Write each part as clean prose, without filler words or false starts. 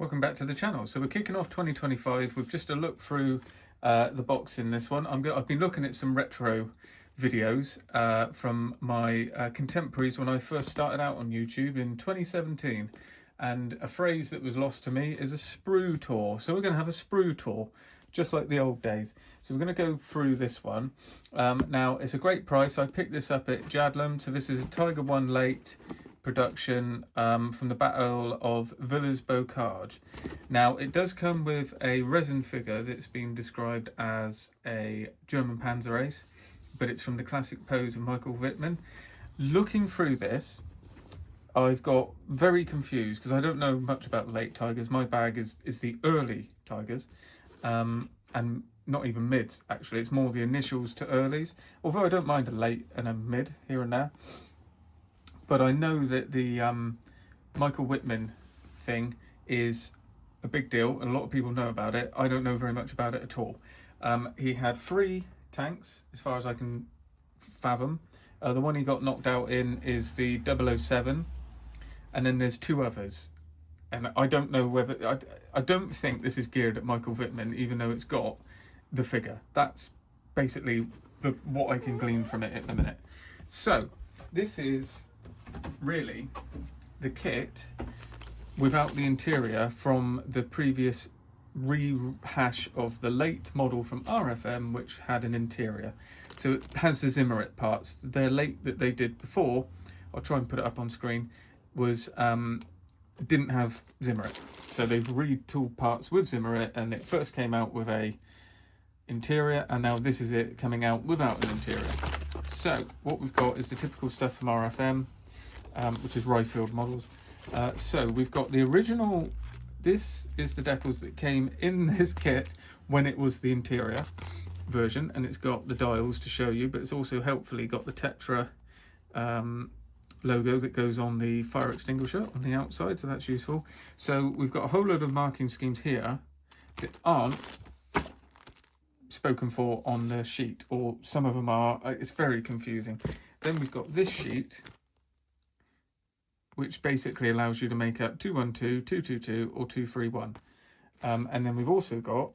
Welcome back to the channel. So we're kicking off 2025 with just a look through the box in this one. I've been looking at some retro videos from my contemporaries when I first started out on YouTube in 2017. And a phrase that was lost to me is a sprue tour. So we're going to have a sprue tour, just like the old days. So we're going to go through this one. Now, it's a great price. I picked this up at Jadlam. So this is a Tiger 1 late production from the Battle of Villers-Bocage. Now, it does come with a resin figure that's been described as a German Panzer Ace, but it's from the classic pose of Michael Wittmann. Looking through this, I've got very confused because I don't know much about late Tigers. My bag is the early Tigers, and not even mids, actually. It's more the initials to earlies, although I don't mind a late and a mid here and there. But I know that the Michael Wittmann thing is a big deal, and a lot of people know about it. I don't know very much about it at all. He had 3 tanks, as far as I can fathom. The one he got knocked out in is the 007, and then there's 2 others. And I don't know whether... I don't think this is geared at Michael Wittmann, even though it's got the figure. That's basically what I can glean from it at the minute. So, this is really the kit without the interior from the previous rehash of the late model from RFM, which had an interior. So it has the Zimmerit parts. Their late that they did before, I'll try and put it up on screen, was didn't have Zimmerit. So they've retooled parts with Zimmerit, and it first came out with a interior, and now this is it coming out without an interior. So what we've got is the typical stuff from RFM, which is Rye Field Models. So we've got the original. This is the decals that came in this kit when it was the interior version, and it's got the dials to show you, but it's also helpfully got the Tetra logo that goes on the fire extinguisher on the outside, so that's useful. So we've got a whole load of marking schemes here that aren't spoken for on the sheet, or some of them are. It's very confusing. Then we've got this sheet, which basically allows you to make up 212, 222 or 231. And then we've also got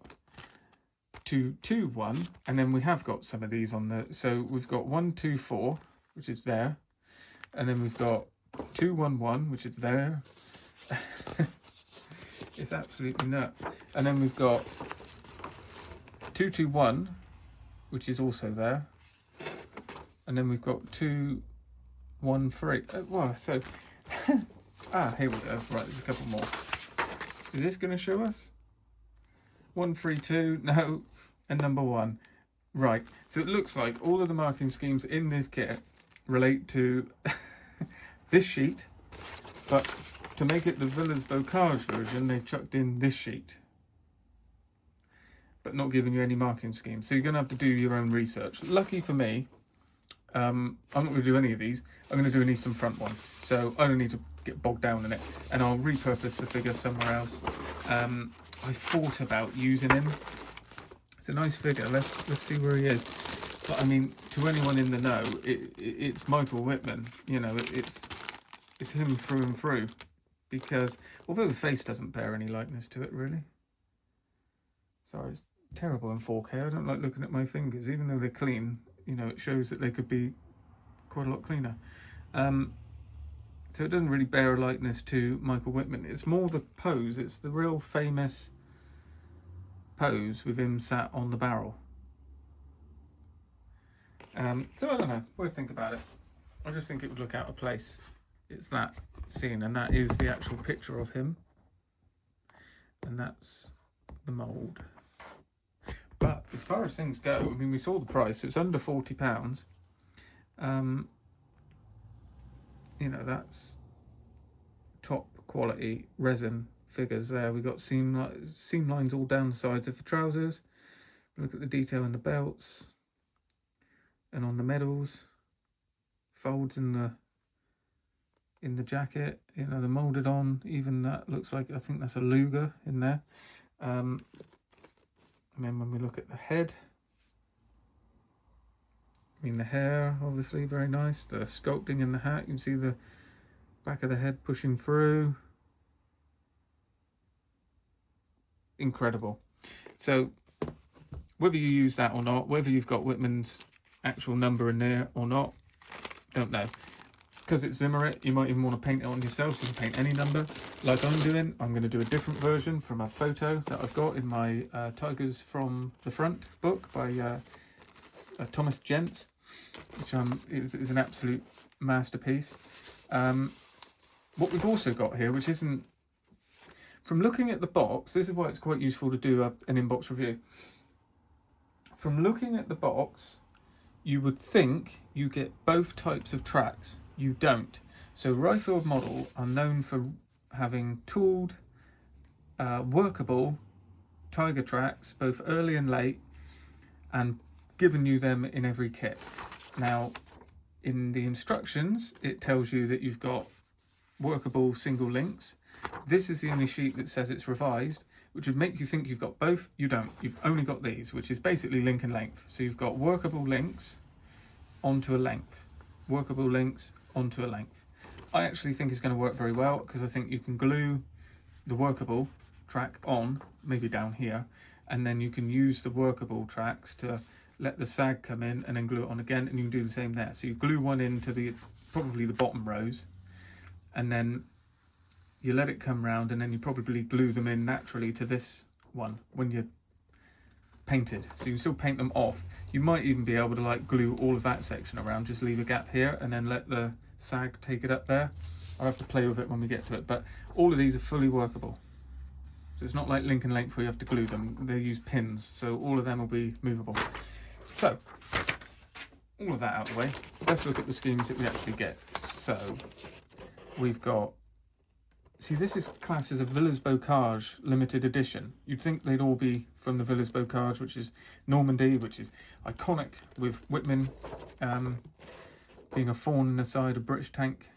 221, and then we have got some of these on the... So we've got 124, which is there. And then we've got 211, which is there. It's absolutely nuts. And then we've got 221, which is also there. And then we've got 213. Well, so... here we go. Right, there's a couple more. Is this going to show us? 132, no, and number 1. Right, so it looks like all of the marking schemes in this kit relate to this sheet, but to make it the Villers-Bocage version, they've chucked in this sheet, but not giving you any marking schemes. So you're going to have to do your own research. Lucky for me, I'm not going to do any of these. I'm going to do an Eastern Front one, so I don't need to get bogged down in it, and I'll repurpose the figure somewhere else. I thought about using him. It's a nice figure. Let's see where he is. But I mean, to anyone in the know, it's Michael Wittmann. You know, it's him through and through. Because although the face doesn't bear any likeness to it, really. Sorry, it's terrible in 4K. I don't like looking at my fingers, even though they're clean. You know, it shows that they could be quite a lot cleaner. So it doesn't really bear a likeness to Michael Wittmann. It's more the pose. It's the real famous pose with him sat on the barrel. So I don't know. What do you think about it? I just think it would look out of place. It's that scene, and that is the actual picture of him. And that's the mould. But as far as things go, I mean, we saw the price. So it's under £40. You know, that's top quality resin figures there. We've got seam lines all down the sides of the trousers. Look at the detail in the belts and on the medals. Folds in the jacket. You know, they're molded on. Even that looks like, I think that's a Luger in there. And then when we look at the head, I mean, the hair, obviously, very nice. The sculpting in the hat, you can see the back of the head pushing through. incredible. So whether you use that or not, whether you've got Whitman's actual number in there or not, don't know. Because it's Zimmerit, you might even want to paint it on yourself, so you can paint any number. Like I'm doing, I'm going to do a different version from a photo that I've got in my Tigers from the Front book by Thomas Gents, which is an absolute masterpiece. What we've also got here, which isn't... From looking at the box, this is why it's quite useful to do an in-box review. From looking at the box, you would think you get both types of tracks. You don't. So Rye Field Model are known for having tooled, workable Tiger tracks, both early and late, and given you them in every kit. Now, in the instructions, it tells you that you've got workable single links. This is the only sheet that says it's revised, which would make you think you've got both. You don't. You've only got these, which is basically link and length. So you've got workable links onto a length, workable links onto a length. I actually think it's going to work very well, because I think you can glue the workable track on, maybe down here, and then you can use the workable tracks to let the sag come in and then glue it on again, and you can do the same there. So you glue one into probably the bottom rows, and then you let it come round, and then you probably glue them in naturally to this one when you're painted. So you can still paint them off. You might even be able to like glue all of that section around, just leave a gap here and then let the sag take it up there. I'll have to play with it when we get to it, but all of these are fully workable. So it's not like link and length where you have to glue them. They use pins, so all of them will be movable. So all of that out of the way, let's look at the schemes that we actually get. So we've got, see, this is classed as a Villers-Bocage limited edition. You'd think they'd all be from the Villers-Bocage, which is Normandy, which is iconic, with Whitman being a thorn in the side of British tank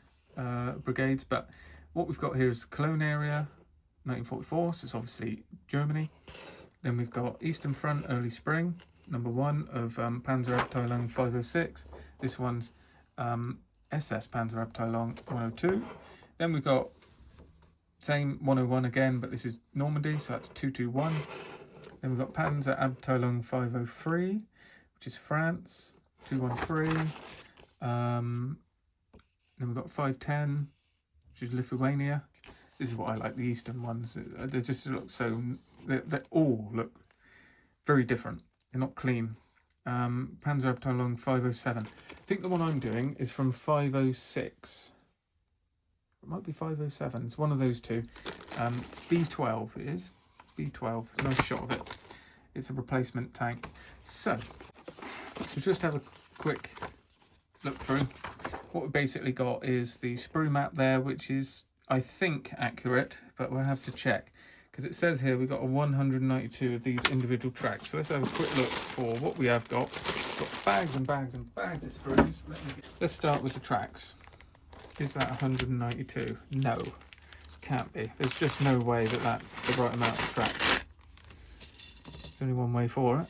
brigades. But what we've got here is Cologne area, 1944, so it's obviously Germany. Then we've got Eastern Front, early spring, #1 of Panzerabteilung 506. This one's SS Panzerabteilung 102. Then we've got same 101 again, but this is Normandy, so that's 221. Then we've got Panzerabteilung 503, which is France, 213. Then we've got 510, which is Lithuania. This is what I like, the Eastern ones. They just look so, they all look very different. They're not clean. Panzerabteilung 507. I think the one I'm doing is from 506. It might be 507. It's one of those two. B12 it is. B12. It's a nice shot of it. It's a replacement tank. So just have a quick look through. What we basically got is the sprue map there, which is, I think, accurate, but we'll have to check, because it says here we've got 192 of these individual tracks. So let's have a quick look for what we have got. We've got bags and bags and bags of sprues. Let's start with the tracks. Is that 192? No, can't be. There's just no way that that's the right amount of tracks. There's only one way for it.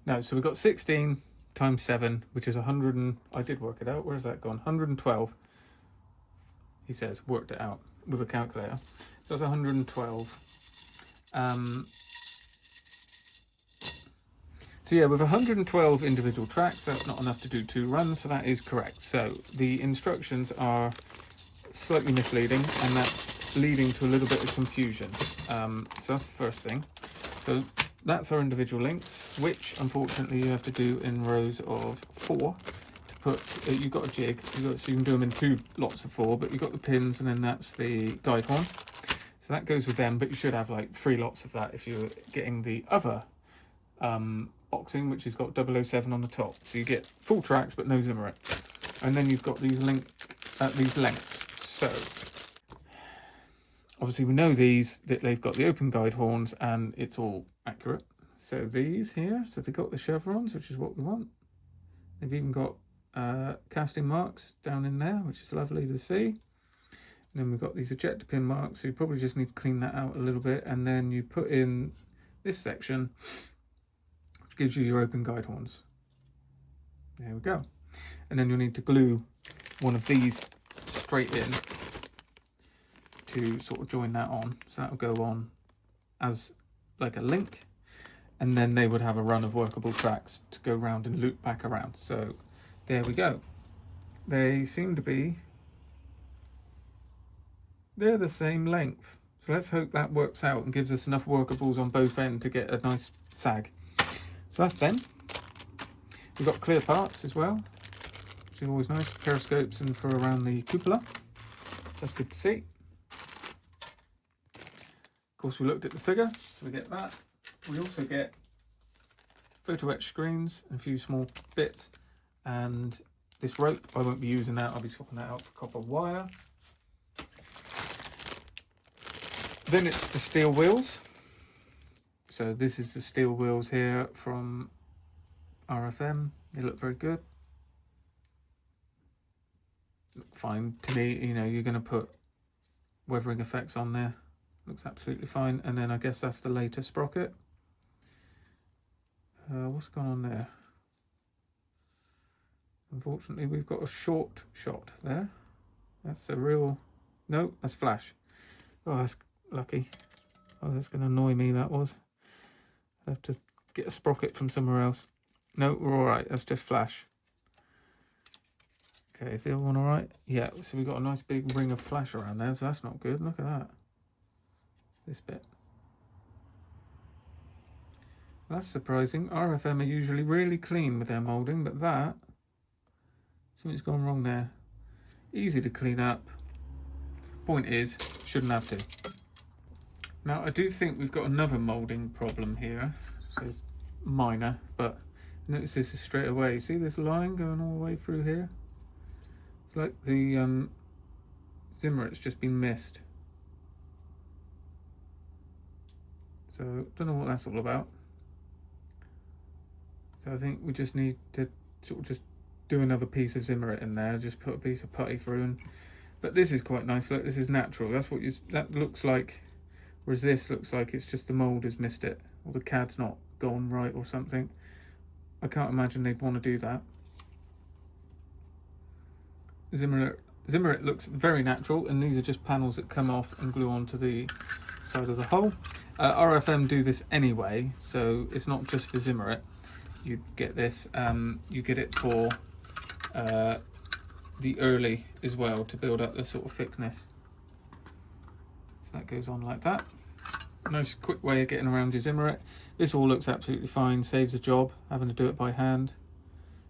No, so we've got 16 times 7, which is 100 and... I did work it out. Where's that gone? 112. He says, worked it out with a calculator. So it's 112. So yeah, with 112 individual tracks, that's not enough to do 2 runs, so that is correct. So the instructions are slightly misleading, and that's leading to a little bit of confusion. So that's the first thing. So that's our individual links, which unfortunately you have to do in rows of 4 to put, you've got a jig, so you can do them in 2 lots of 4, but you've got the pins, and then that's the guide horns. So that goes with them, but you should have like 3 lots of that if you're getting the other boxing, which has got 007 on the top. So you get full tracks but no Zimmerit. And then you've got these lengths. So obviously we know that they've got the open guide horns and it's all accurate. So these here, so they've got the chevrons, which is what we want. They've even got casting marks down in there, which is lovely to see. And then we've got these ejector pin marks, so you probably just need to clean that out a little bit. And then you put in this section, which gives you your open guide horns. There we go. And then you'll need to glue one of these straight in to sort of join that on. So that'll go on as like a link, and then they would have a run of workable tracks to go round and loop back around. So there we go. They seem to be, they're the same length. So let's hope that works out and gives us enough workables on both ends to get a nice sag. So that's them. We've got clear parts as well, which is always nice, periscopes and for around the cupola. That's good to see. Of course, we looked at the figure, so we get that. We also get photo etch screens and a few small bits, and this rope, I won't be using that, I'll be swapping that out for copper wire. Then it's the steel wheels. So this is the steel wheels here from RFM. They look very good. Look fine to me. You know, you're going to put weathering effects on there. Looks absolutely fine. And then I guess that's the later sprocket. What's going on there? Unfortunately, we've got a short shot there. That's a real... No, that's flash. Oh, that's lucky. Oh, that's going to annoy me, that was. I have to get a sprocket from somewhere else. No, we're all right. That's just flash. Okay, is the other one all right? Yeah, so we've got a nice big ring of flash around there, so that's not good. Look at that. This bit. That's surprising. RFM are usually really clean with their moulding, but that, something's gone wrong there. Easy to clean up. Point is, shouldn't have to. Now, I do think we've got another moulding problem here. It says minor, but notice this is straight away. See this line going all the way through here? It's like the Zimmerit's just been missed. So, don't know what that's all about. So I think we just need to sort of just do another piece of Zimmerit in there. Just put a piece of putty through. And but this is quite nice. Look, this is natural. That's what that looks like. Whereas this looks like it's just the mould has missed it, or the CAD's not gone right or something. I can't imagine they'd want to do that. Zimmerit looks very natural, and these are just panels that come off and glue onto the side of the hull. RFM do this anyway, so it's not just for Zimmerit. You get this, you get it for the early as well to build up the sort of thickness. So that goes on like that. Nice quick way of getting around your Zimmerit. This all looks absolutely fine, saves a job having to do it by hand,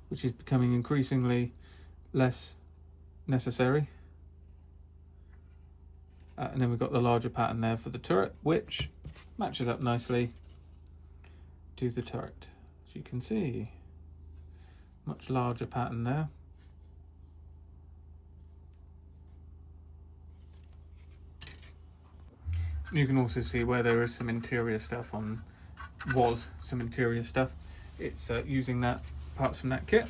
which is becoming increasingly less necessary. And then we've got the larger pattern there for the turret, which matches up nicely to the turret. As you can see, much larger pattern there. You can also see where there is some interior stuff on, was some interior stuff. It's using that parts from that kit.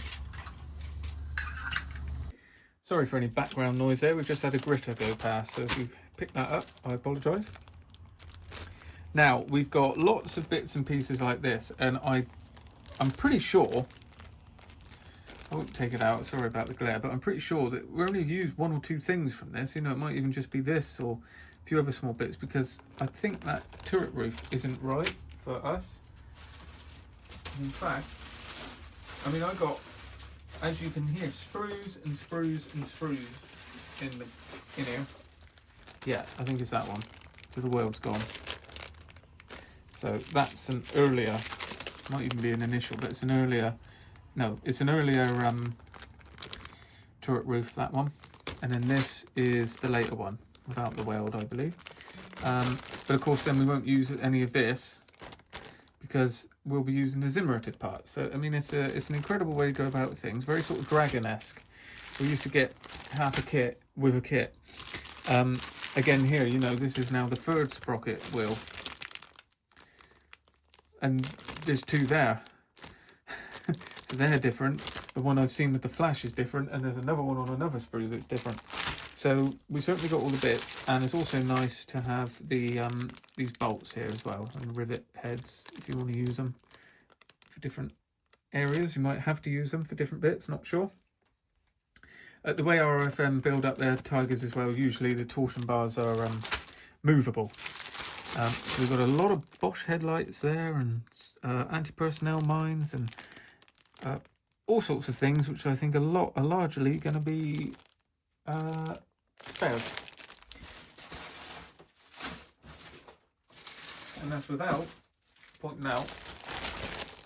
Sorry for any background noise there, we've just had a gritter go past, so if you pick that up, I apologise. Now, we've got lots of bits and pieces like this, and I'm pretty sure, I won't take it out, sorry about the glare, but I'm pretty sure that we only used one or two things from this. You know, it might even just be this or a few other small bits, because I think that turret roof isn't right for us. In fact, I mean, I got, as you can hear, sprues and sprues and sprues in here. Yeah, I think it's that one. So the weld's gone. So that's an earlier, might even be an initial, but it's an earlier, no, it's an earlier turret roof, that one. And then this is the later one, without the weld, I believe. But of course then we won't use any of this, because we'll be using the Zimmerited part. So I mean, it's an incredible way to go about things, very sort of Dragon-esque. We used to get half a kit with a kit. Again here, you know, this is now the third sprocket wheel, and there's two there. So they're different. The one I've seen with the flash is different, and there's another one on another sprue that's different. So we certainly got all the bits, and it's also nice to have the these bolts here as well, and rivet heads if you want to use them for different areas. You might have to use them for different bits, not sure. The way RFM build up their Tigers as well, usually the torsion bars are movable. So we've got a lot of Bosch headlights there, and anti-personnel mines, and all sorts of things, which I think are largely going to be spares. And that's without pointing out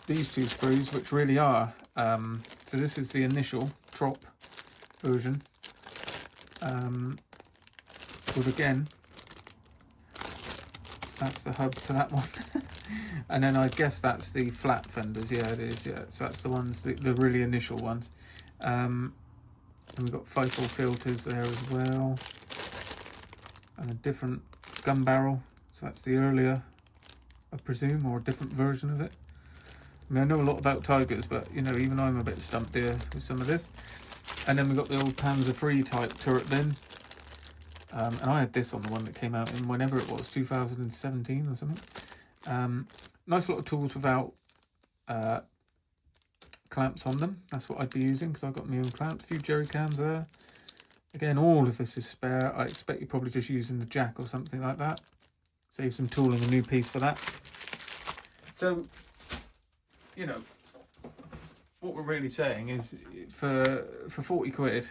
these two screws, which really are. So this is the initial Trop version. With again, that's the hub to that one. And then I guess that's the flat fenders. Yeah, it is. Yeah, so that's the ones, the really initial ones. And we've got FIFO filters there as well, and a different gun barrel. So that's the earlier, I presume, or a different version of it. I mean, I know a lot about Tigers, but you know, even I'm a bit stumped here with some of this. And then we've got the old Panzer III type turret bin. And I had this on the one that came out in whenever it was, 2017 or something. Nice lot of tools without clamps on them. That's what I'd be using, because I've got my own clamps. A few jerry cans there. Again, all of this is spare. I expect you're probably just using the jack or something like that. Save some tooling, a new piece for that. So, you know, what we're really saying is for 40 quid,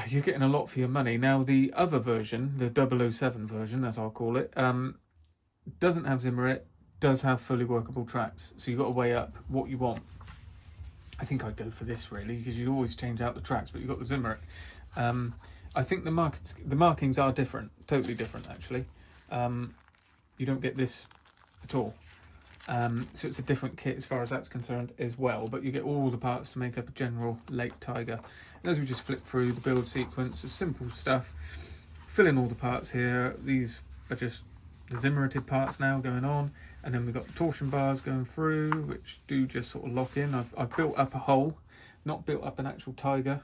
you're getting a lot for your money. Now, the other version, the 007 version, as I'll call it, doesn't have Zimmerit, does have fully workable tracks. So you've got to weigh up what you want. I think I'd go for this, really, because you'd always change out the tracks, but you've got the Zimmerit. I think the markings are different, totally different, actually. You don't get this at all. So it's a different kit as far as that's concerned as well, but you get all the parts to make up a general Lake Tiger. And as we just flick through the build sequence, it's simple stuff. Fill in all the parts here. These are just the Zimmerited parts now going on, and then we've got the torsion bars going through, which do just sort of lock in. I've built up a hole, not built up an actual Tiger.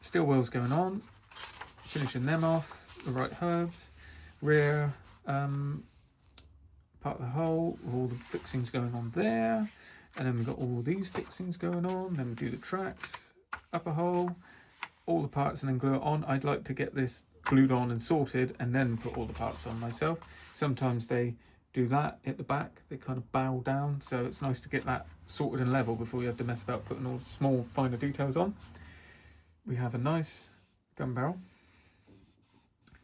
Steel wheels going on, finishing them off, the right hubs, rear part of the hull, all the fixings going on there, and then we've got all these fixings going on. Then we do the tracks, upper hull, all the parts, and then glue it on. I'd like to get this glued on and sorted and then put all the parts on myself. Sometimes they do that at the back, they kind of bow down, so it's nice to get that sorted and level before you have to mess about putting all the small finer details on. We have a nice gun barrel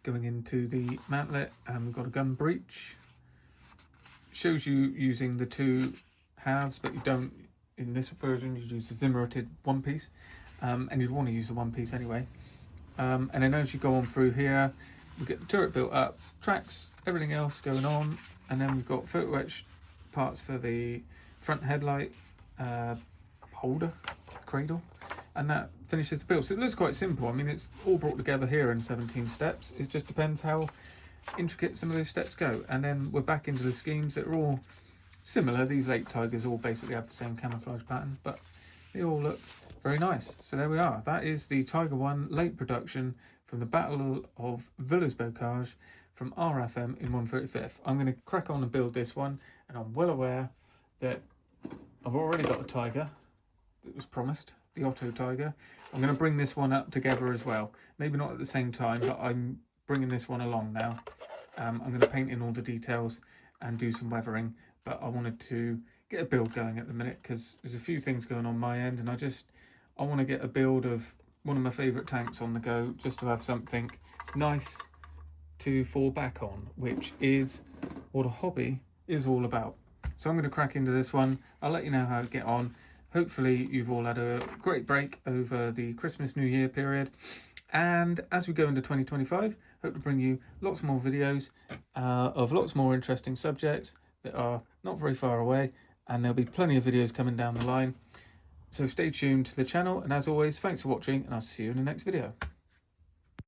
going into the mantlet, and we've got a gun breech. Shows you using the two halves, but you don't in this version. You use the Zimmerited one piece, and you'd want to use the one piece anyway. And then as you go on through here, we get the turret built up, tracks, everything else going on, and then we've got photo etched parts for the front headlight holder, cradle, and that finishes the build. So it looks quite simple. I mean, it's all brought together here in 17 steps. It just depends how intricate some of those steps go. And then we're back into the schemes that are all similar. These Lake Tigers all basically have the same camouflage pattern, but they all look very nice. So there we are. That is the Tiger 1 late production from the Battle of Villers-Bocage from RFM in 1/35. I'm going to crack on and build this one, and I'm well aware that I've already got a Tiger that was promised, the Otto Tiger. I'm going to bring this one up together as well. Maybe not at the same time, but I'm bringing this one along now. I'm going to paint in all the details and do some weathering, but I wanted to get a build going at the minute because there's a few things going on my end, and I want to get a build of one of my favourite tanks on the go, just to have something nice to fall back on, which is what a hobby is all about. So I'm going to crack into this one. I'll let you know how to get on. Hopefully you've all had a great break over the Christmas New Year period, and as we go into 2025, hope to bring you lots more videos of lots more interesting subjects that are not very far away, and there'll be plenty of videos coming down the line. So stay tuned to the channel, and as always, thanks for watching, and I'll see you in the next video.